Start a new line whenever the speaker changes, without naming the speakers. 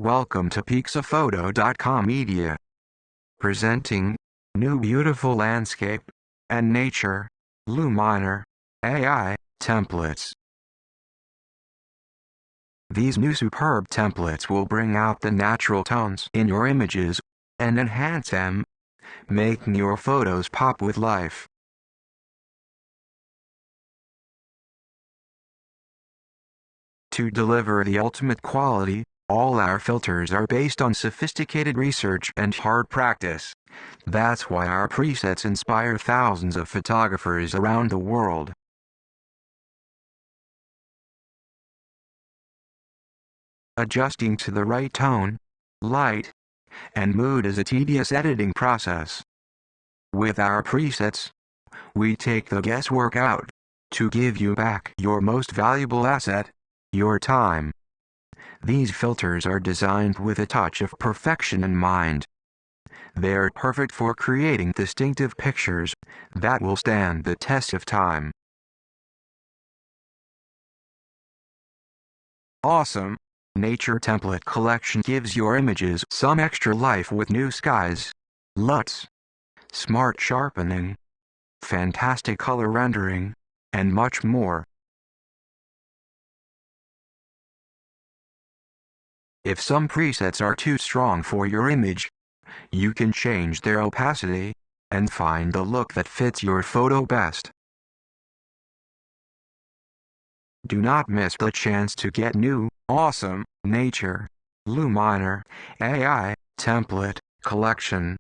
Welcome to PixaFOTO.com Media. Presenting new beautiful landscape and nature Luminar AI templates. These new superb templates will bring out the natural tones in your images and enhance them, making your photos pop with life. To deliver the ultimate quality, all our filters are based on sophisticated research and hard practice. That's why our presets inspire thousands of photographers around the world. Adjusting to the right tone, light, and mood is a tedious editing process. With our presets, we take the guesswork out to give you back your most valuable asset, your time. These filters are designed with a touch of perfection in mind. They're perfect for creating distinctive pictures that will stand the test of time. Awesome! Nature Template Collection gives your images some extra life with new skies, LUTs, smart sharpening, fantastic color rendering, and much more. If some presets are too strong for your image, you can change their opacity and find the look that fits your photo best. Do not miss the chance to get new, awesome, Nature Luminar AI template collection.